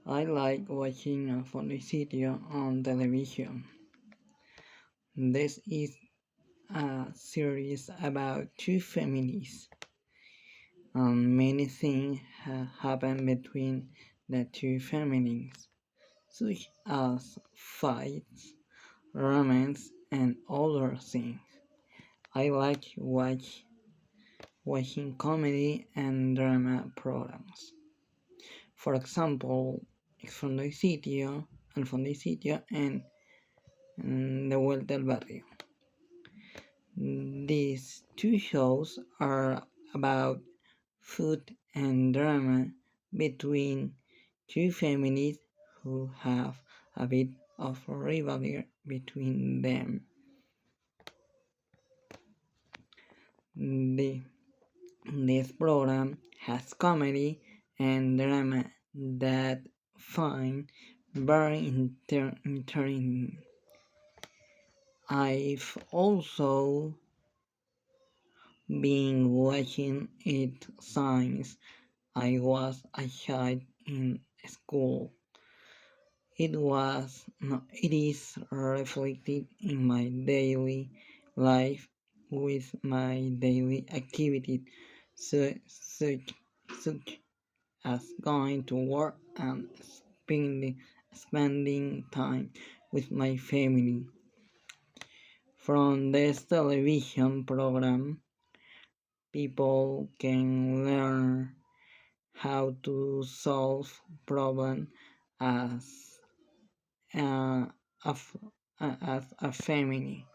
I like watching a funny video on television. This is a series about two families, and many things happen between the two families, such as fights, romance, and other things. I like watching comedy and drama programs. For example, El Fondicidio and The Vuelta al Barrio. These two shows are about food and drama between two families who have a bit of rivalry between them. The, this program has comedy and drama that find very interesting. I've also been watching it since I was a child in school. It is reflected in my daily life with my daily activities such as going to work and spending time with my family. From this television program, people can learn how to solve problems as a, as a family.